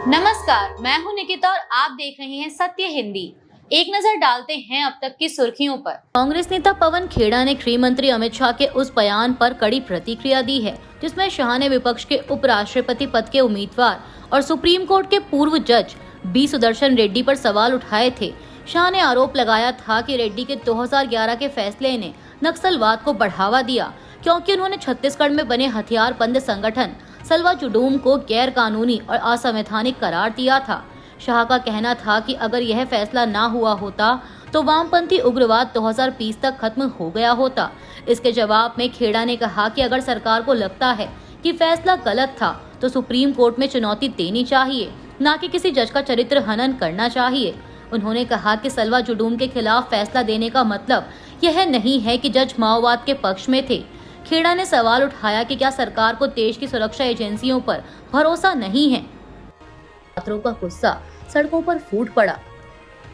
नमस्कार, मैं हूं निकिता और आप देख रहे हैं सत्य हिंदी। एक नजर डालते हैं अब तक की सुर्खियों पर। कांग्रेस नेता पवन खेड़ा ने गृह मंत्री अमित शाह के उस बयान पर कड़ी प्रतिक्रिया दी है जिसमें शाह ने विपक्ष के उपराष्ट्रपति पद के उम्मीदवार और सुप्रीम कोर्ट के पूर्व जज बी सुदर्शन रेड्डी पर सवाल उठाए थे। शाह ने आरोप लगाया था कि रेड्डी के 2011 के फैसले ने नक्सलवाद को बढ़ावा दिया क्योंकि उन्होंने छत्तीसगढ़ में बने हथियारबंद संगठन सलवा जुडूम को गैर कानूनी और असंवैधानिक करार दिया था। शाह का कहना था कि अगर यह फैसला ना हुआ होता तो वामपंथी उग्रवाद 2020 तक खत्म हो गया होता। इसके जवाब में खेड़ा ने कहा कि अगर सरकार को लगता है कि फैसला गलत था तो सुप्रीम कोर्ट में चुनौती देनी चाहिए, न कि किसी जज का चरित्र हनन करना चाहिए। उन्होंने कहा कि सलवा जुडूम के खिलाफ फैसला देने का मतलब यह नहीं है कि जज माओवाद के पक्ष में थे। खेड़ा ने सवाल उठाया कि क्या सरकार को देश की सुरक्षा एजेंसियों पर भरोसा नहीं है। छात्रों का गुस्सा सड़कों पर फूट पड़ा।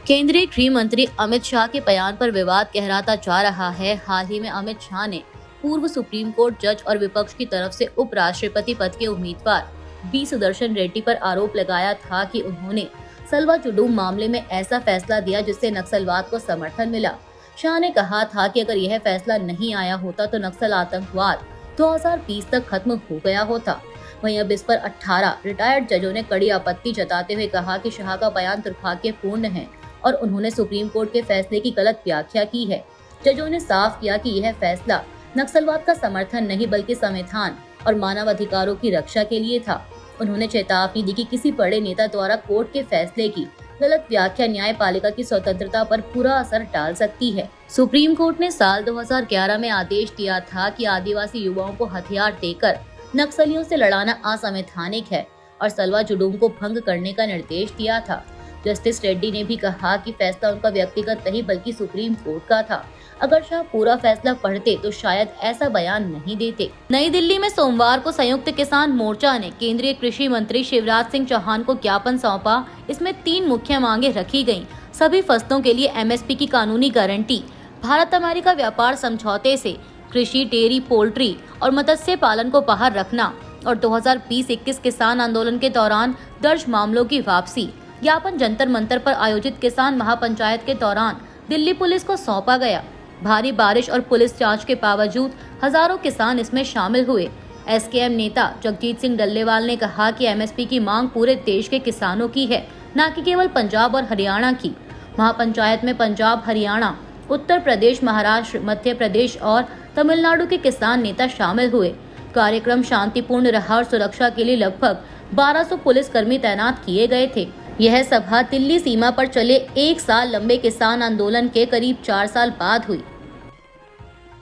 केंद्रीय गृह मंत्री अमित शाह के बयान पर विवाद गहराता जा रहा है। हाल ही में अमित शाह ने पूर्व सुप्रीम कोर्ट जज और विपक्ष की तरफ से उपराष्ट्रपति पद के उम्मीदवार बी सुदर्शन रेड्डी पर आरोप लगाया था कि उन्होंने सलवा जुडूम मामले में ऐसा फैसला दिया जिससे नक्सलवाद को समर्थन मिला। शाह ने कहा था कि अगर यह फैसला नहीं आया होता तो नक्सल आतंकवाद 2020 तक खत्म हो गया होता। वहीं अब इस पर 18 रिटायर्ड जजों ने कड़ी आपत्ति जताते हुए कहा कि शाह का बयान दुर्भाग्यपूर्ण है और उन्होंने सुप्रीम कोर्ट के फैसले की गलत व्याख्या की है। जजों ने साफ किया कि यह फैसला नक्सलवाद का समर्थन नहीं बल्कि संविधान और मानव अधिकारों की रक्षा के लिए था। उन्होंने चेतावनी दी कि किसी बड़े नेता द्वारा कोर्ट के फैसले की गलत व्याख्या न्यायपालिका की स्वतंत्रता पर बुरा असर डाल सकती है। सुप्रीम कोर्ट ने साल 2011 में आदेश दिया था कि आदिवासी युवाओं को हथियार देकर नक्सलियों से लड़ाना असंवैधानिक है और सलवा जुडूम को भंग करने का निर्देश दिया था। जस्टिस रेड्डी ने भी कहा कि फैसला उनका व्यक्तिगत नहीं बल्कि सुप्रीम कोर्ट का था। अगर शाह पूरा फैसला पढ़ते तो शायद ऐसा बयान नहीं देते। नई दिल्ली में सोमवार को संयुक्त किसान मोर्चा ने केंद्रीय कृषि मंत्री शिवराज सिंह चौहान को ज्ञापन सौंपा। इसमें 3 मुख्य मांगे रखी गयी। सभी फसलों के लिए MSP की कानूनी गारंटी, भारत अमेरिका व्यापार समझौते से कृषि, डेयरी, पोल्ट्री और मत्स्य पालन को बाहर रखना और 2020-21 किसान आंदोलन के दौरान दर्ज मामलों की वापसी। ज्ञापन जंतर मंतर पर आयोजित किसान महापंचायत के दौरान दिल्ली पुलिस को सौंपा गया। भारी बारिश और पुलिस जांच के बावजूद हजारों किसान इसमें शामिल हुए। SKM नेता जगजीत सिंह डल्लेवाल ने कहा कि MSP की मांग पूरे देश के किसानों की है, न कि केवल पंजाब और हरियाणा की। महापंचायत में पंजाब, हरियाणा, उत्तर प्रदेश, महाराष्ट्र, मध्य प्रदेश और तमिलनाडु के किसान नेता शामिल हुए। कार्यक्रम शांतिपूर्ण रहा और सुरक्षा के लिए लगभग 1200 पुलिसकर्मी तैनात किए गए थे। यह सभा दिल्ली सीमा पर चले 1 साल लंबे किसान आंदोलन के करीब 4 साल बाद हुई।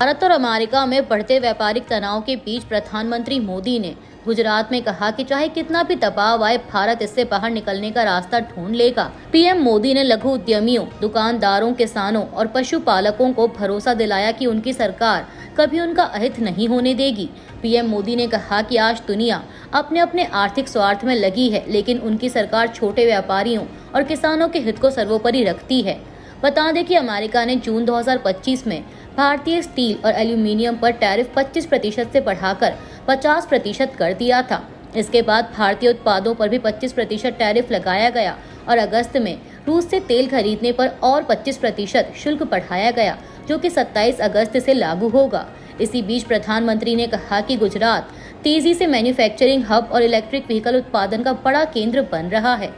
भारत और अमेरिका में बढ़ते व्यापारिक तनाव के बीच प्रधानमंत्री मोदी ने गुजरात में कहा कि चाहे कितना भी दबाव आए, भारत इससे बाहर निकलने का रास्ता ढूंढ लेगा। PM मोदी ने लघु उद्यमियों, दुकानदारों, किसानों और पशुपालकों को भरोसा दिलाया कि उनकी सरकार कभी उनका अहित नहीं होने देगी। PM मोदी ने कहा कि आज दुनिया अपने अपने आर्थिक स्वार्थ में लगी है, लेकिन उनकी सरकार छोटे व्यापारियों और किसानों के हित को सर्वोपरि रखती है। बता दें कि अमेरिका ने जून 2025 में भारतीय स्टील और एल्यूमीनियम पर टैरिफ 25% से बढ़ाकर 50% कर दिया था। इसके बाद भारतीय उत्पादों पर भी 25% टैरिफ लगाया गया और अगस्त में रूस से तेल खरीदने पर और 25% शुल्क बढ़ाया गया, जो कि 27 अगस्त से लागू होगा। इसी बीच प्रधानमंत्री ने कहा कि गुजरात तेजी से मैन्युफैक्चरिंग हब और इलेक्ट्रिक व्हीकल उत्पादन का बड़ा केंद्र बन रहा है।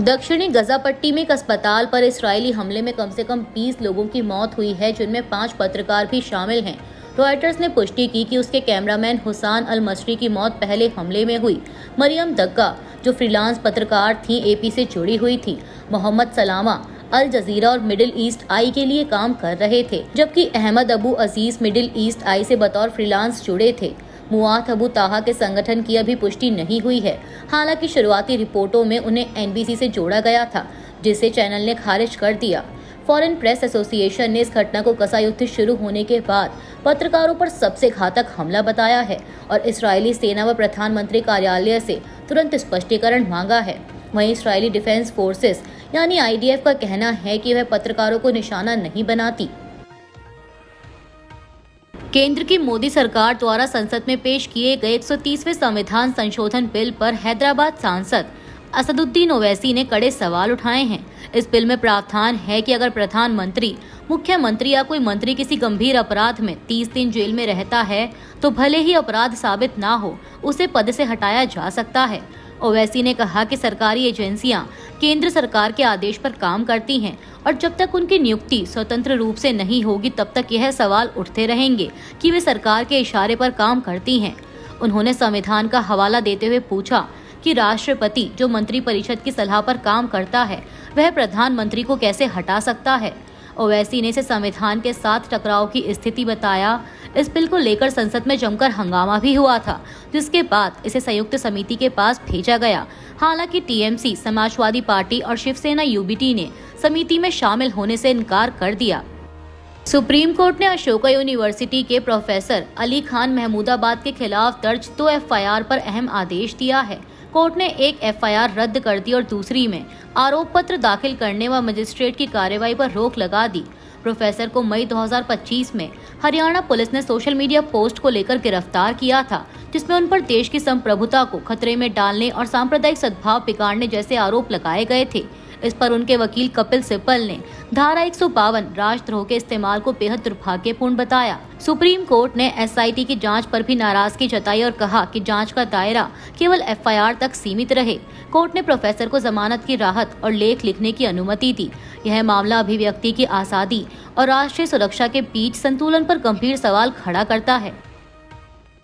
दक्षिणी गजा पट्टी में एक अस्पताल पर इस्राएली हमले में कम से कम 20 लोगों की मौत हुई है, जिनमें 5 पत्रकार भी शामिल हैं। रॉयटर्स ने पुष्टि की कि उसके कैमरामैन हुसैन अल मसरी की मौत पहले हमले में हुई। मरियम दग्गा, जो फ्रीलांस पत्रकार थी, AP से जुड़ी हुई थी। मोहम्मद सलामा अल जजीरा और मिडिल ईस्ट आई के लिए काम कर रहे थे, जबकि अहमद अबू अजीज मिडिल ईस्ट आई से बतौर फ्रीलांस जुड़े थे। मुआत अबू ताहा के संगठन की अभी पुष्टि नहीं हुई है। हालांकि शुरुआती रिपोर्टों में उन्हें NBC से जोड़ा गया था, जिसे चैनल ने खारिज कर दिया। फॉरेन प्रेस एसोसिएशन ने इस घटना को कसा युद्ध शुरू होने के बाद पत्रकारों पर सबसे घातक हमला बताया है और इस्राएली सेना व प्रधानमंत्री कार्यालय से तुरंत स्पष्टीकरण मांगा है। वहीं इस्राएली डिफेंस फोर्सेस यानी IDF का कहना है कि वह पत्रकारों को निशाना नहीं बनाती। केंद्र की मोदी सरकार द्वारा संसद में पेश किए गए 130वें संविधान संशोधन बिल पर हैदराबाद सांसद असदुद्दीन ओवैसी ने कड़े सवाल उठाए हैं। इस बिल में प्रावधान है कि अगर प्रधानमंत्री, मुख्यमंत्री या कोई मंत्री किसी गंभीर अपराध में 30 दिन जेल में रहता है तो भले ही अपराध साबित ना हो, उसे पद से हटाया जा सकता है। ओवैसी ने कहा कि सरकारी एजेंसियां केंद्र सरकार के आदेश पर काम करती हैं और जब तक उनकी नियुक्ति स्वतंत्र रूप से नहीं होगी तब तक यह सवाल उठते रहेंगे कि वे सरकार के इशारे पर काम करती हैं। उन्होंने संविधान का हवाला देते हुए पूछा कि राष्ट्रपति, जो मंत्रिपरिषद की सलाह पर काम करता है, वह प्रधानमंत्री को कैसे हटा सकता है। ओवैसी ने इसे संविधान के साथ टकराव की स्थिति बताया। इस बिल को लेकर संसद में जमकर हंगामा भी हुआ था, जिसके बाद इसे संयुक्त समिति के पास भेजा गया। हालांकि टीएमसी, समाजवादी पार्टी और शिवसेना यूबीटी ने समिति में शामिल होने से इनकार कर दिया। सुप्रीम कोर्ट ने अशोका यूनिवर्सिटी के प्रोफेसर अली खान महमूदाबाद के खिलाफ दर्ज 2 एफआईआर पर अहम आदेश दिया है। कोर्ट ने एक एफआईआर रद्द कर दी और दूसरी में आरोप पत्र दाखिल करने व मजिस्ट्रेट की कार्रवाई पर रोक लगा दी। प्रोफेसर को मई 2025 में हरियाणा पुलिस ने सोशल मीडिया पोस्ट को लेकर गिरफ्तार किया था, जिसमें उन पर देश की संप्रभुता को खतरे में डालने और सांप्रदायिक सद्भाव बिगाड़ने जैसे आरोप लगाए गए थे। इस पर उनके वकील कपिल सिब्बल ने धारा 152 राजद्रोह के इस्तेमाल को बेहद दुर्भाग्यपूर्ण बताया। सुप्रीम कोर्ट ने एसआईटी की जांच पर भी नाराजगी जताई और कहा कि जांच का दायरा केवल एफआईआर तक सीमित रहे। कोर्ट ने प्रोफेसर को जमानत की राहत और लेख लिखने की अनुमति दी। यह मामला अभिव्यक्ति की आजादी और राष्ट्रीय सुरक्षा के बीच संतुलन पर गंभीर सवाल खड़ा करता है।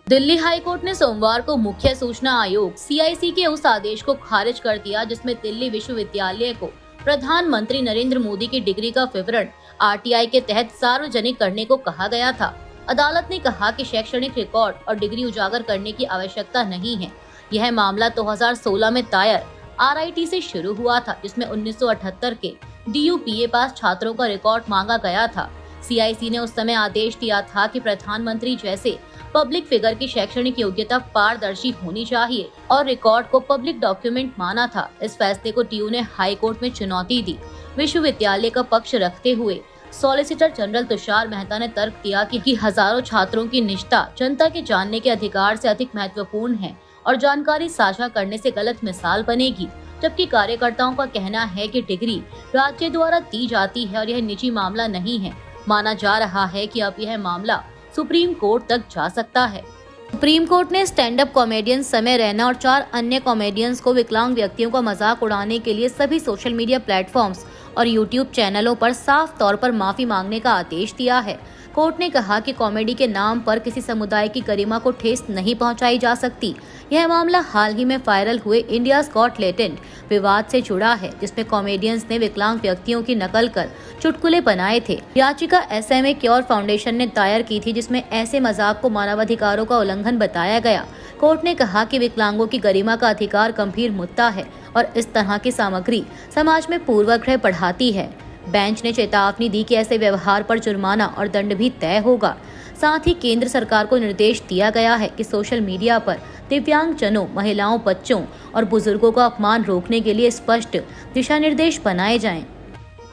दिल्ली हाई कोर्ट ने सोमवार को मुख्य सूचना आयोग सीआईसी के उस आदेश को खारिज कर दिया जिसमें दिल्ली विश्वविद्यालय को प्रधानमंत्री नरेंद्र मोदी की डिग्री का विवरण आरटीआई के तहत सार्वजनिक करने को कहा गया था। अदालत ने कहा कि शैक्षणिक रिकॉर्ड और डिग्री उजागर करने की आवश्यकता नहीं है। यह मामला 2016 में दायर आरआईटी से शुरू हुआ था, जिसमें 1978 के डीयूपीए पास छात्रों का रिकॉर्ड मांगा गया था। सीआईसी ने उस समय आदेश दिया था कि प्रधानमंत्री जैसे पब्लिक फिगर की शैक्षणिक योग्यता पारदर्शी होनी चाहिए और रिकॉर्ड को पब्लिक डॉक्यूमेंट माना था। इस फैसले को टीयू ने हाई कोर्ट में चुनौती दी। विश्वविद्यालय का पक्ष रखते हुए सॉलिसिटर जनरल तुषार मेहता ने तर्क दिया कि हजारों छात्रों की निष्ठा जनता के जानने के अधिकार से अधिक महत्वपूर्ण है और जानकारी साझा करने से गलत मिसाल बनेगी, जबकि कार्यकर्ताओं का कहना है कि डिग्री राज्य द्वारा दी जाती है और यह निजी मामला नहीं है। माना जा रहा है कि अब यह मामला सुप्रीम कोर्ट तक जा सकता है। सुप्रीम कोर्ट ने स्टैंड अप कॉमेडियन समय रैना और 4 अन्य कॉमेडियंस को विकलांग व्यक्तियों का मजाक उड़ाने के लिए सभी सोशल मीडिया प्लेटफॉर्म्स और यूट्यूब चैनलों पर साफ तौर पर माफी मांगने का आदेश दिया है। कोर्ट ने कहा कि कॉमेडी के नाम पर किसी समुदाय की गरिमा को ठेस नहीं पहुंचाई जा सकती। यह मामला हाल ही में वायरल हुए इंडियाज गॉट टैलेंट विवाद से जुड़ा है, जिसमें कॉमेडियंस ने विकलांग व्यक्तियों की नकल कर चुटकुले बनाए थे। याचिका एसएमए क्योर फाउंडेशन ने दायर की थी, जिसमें ऐसे मजाक को मानवाधिकारों का उल्लंघन बताया गया। कोर्ट ने कहा कि विकलांगों की गरिमा का अधिकार गंभीर मुद्दा है और इस तरह की सामग्री समाज में पूर्वाग्रह बढ़ाती है। बेंच ने चेतावनी दी कि ऐसे व्यवहार पर जुर्माना और दंड भी तय होगा। साथ ही केंद्र सरकार को निर्देश दिया गया है कि सोशल मीडिया पर दिव्यांगजनों, महिलाओं, बच्चों और बुजुर्गों का अपमान रोकने के लिए स्पष्ट दिशा निर्देश बनाए जाएं।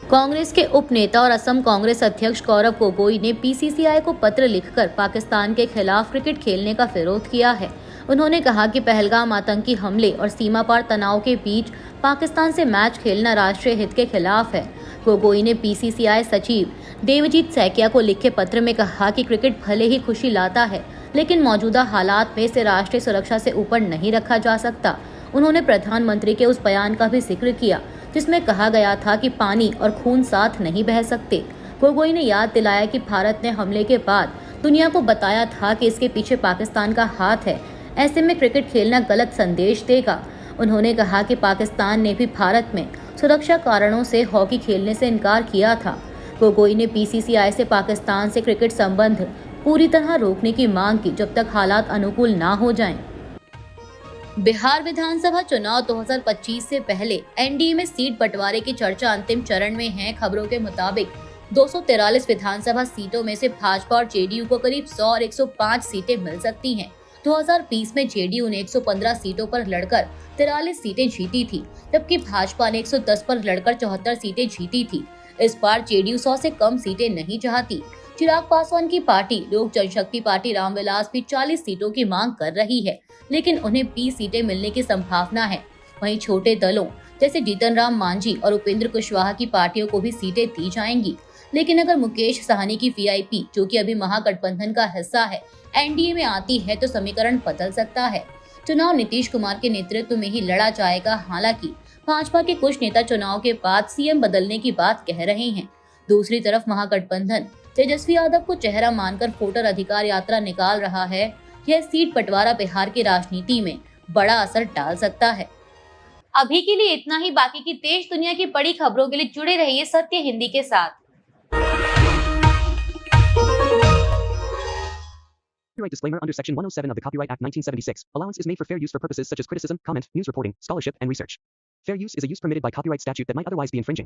कांग्रेस के उप नेता और असम कांग्रेस अध्यक्ष गौरव गोगोई ने बीसीसीआई को पत्र लिखकर पाकिस्तान के खिलाफ क्रिकेट खेलने का विरोध किया है। उन्होंने कहा कि पहलगाम आतंकी हमले और सीमा पार तनाव के बीच पाकिस्तान से मैच खेलना राष्ट्रीय हित के खिलाफ है। गोगोई ने बीसीसीआई सचिव देवजीत सैकिया को लिखे पत्र में कहा कि क्रिकेट भले ही खुशी लाता है, लेकिन मौजूदा हालात में इसे राष्ट्रीय सुरक्षा से ऊपर नहीं रखा जा सकता। उन्होंने प्रधानमंत्री के उस बयान का भी जिक्र किया जिसमें कहा गया था कि पानी और खून साथ नहीं बह सकते। गोगोई ने याद दिलाया कि भारत ने हमले के बाद दुनिया को बताया था कि इसके पीछे पाकिस्तान का हाथ है। ऐसे में क्रिकेट खेलना गलत संदेश देगा। उन्होंने कहा कि पाकिस्तान ने भी भारत में सुरक्षा कारणों से हॉकी खेलने से इनकार किया था। गोगोई ने बीसीसीआई से पाकिस्तान से क्रिकेट संबंध पूरी तरह रोकने की मांग की जब तक हालात अनुकूल ना हो जाएं। बिहार विधानसभा चुनाव 2025 से पहले एनडीए में सीट बंटवारे की चर्चा अंतिम चरण में है। खबरों के मुताबिक 243 विधानसभा सीटों में से भाजपा और जेडीयू को करीब 100 और 105 सीटें मिल सकती हैं। 2020 में जेडीयू ने 115 सीटों पर लड़कर 43 सीटें जीती थी, जबकि भाजपा ने 110 पर लड़कर 74 सीटें जीती थी। इस बार जेडीयू 100 से कम सीटें नहीं चाहती। चिराग पासवान की पार्टी लोक जनशक्ति पार्टी रामविलास भी 40 सीटों की मांग कर रही है, लेकिन उन्हें 20 सीटें मिलने की संभावना है। वहीं छोटे दलों जैसे जीतन राम मांझी और उपेंद्र कुशवाहा की पार्टियों को भी सीटें दी जाएंगी। लेकिन अगर मुकेश साहनी की वीआईपी, जो कि अभी महागठबंधन का हिस्सा है, एनडीए में आती है तो समीकरण बदल सकता है। चुनाव नीतीश कुमार के नेतृत्व में ही लड़ा जाएगा। हालांकि भाजपा के कुछ नेता चुनाव के बाद सीएम बदलने की बात कह रहे हैं। दूसरी तरफ महागठबंधन तेजस्वी यादव को चेहरा मानकर वोटर अधिकार यात्रा निकाल रहा है। यह सीट बंटवारा बिहार की राजनीति में बड़ा असर डाल सकता है। अभी के लिए इतना ही। बाकी की देश दुनिया की बड़ी खबरों के लिए जुड़े रहिए सत्य हिंदी के साथ। Copyright disclaimer under Section 107 of the Copyright Act 1976. Allowance is made for fair use for purposes such as criticism, comment, news reporting, scholarship, and research. Fair use is a use permitted by copyright statute that might otherwise be infringing.